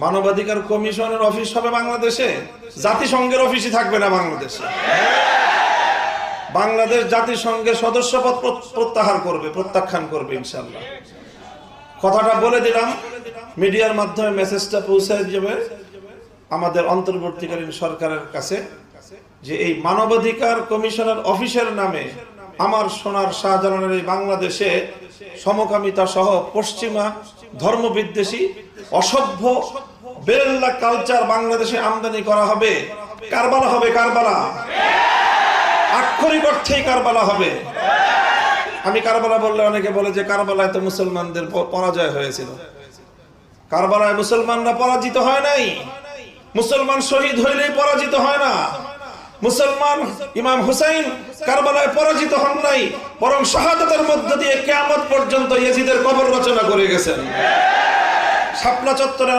মানবাধিকার কমিশনের অফিস হবে বাংলাদেশে, জাতিসংঘের অফিসই থাকবে না বাংলাদেশে। বাংলাদেশ জাতিসংঘের সদস্যপদ প্রত্যাহার করবে, প্রত্যাখ্যান করবে ইনশাআল্লাহ। কথাটা বলে দিলাম, মিডিয়ার মাধ্যমে মেসেজটা পৌঁছে যাবে আমাদের অন্তর্বর্তীকালীন সরকারের কাছে যে এই মানবাধিকার কমিশনের অফিসের নামে আমার সোনার শাহজালালের এই বাংলাদেশে সমকামিতা সহ পশ্চিমা ধর্মবিদ্বেষী অসভ্য বেল্লা কালচার বাংলাদেশে আমদানি করা হবে। কারবালা হবে, কারবালা, আক্ষরিক অর্থেই কারবালা হবে। আমি কারবালা বললে অনেকে বলে যে কারবালায় তো মুসলমানদের পরাজয় হয়েছিল। কারবালায় মুসলমানরা পরাজিত হয় নাই। মুসলমান শহীদ হইলেই পরাজিত হয় না। মুসলমান ইমাম হুসাইন কারবালায় পরাজিত হন নাই, বরং শাহাদাতের মধ্য দিয়ে কিয়ামত পর্যন্ত ইয়াজিদের কবর রচনা করে গেছেন। শাপলা চত্বরে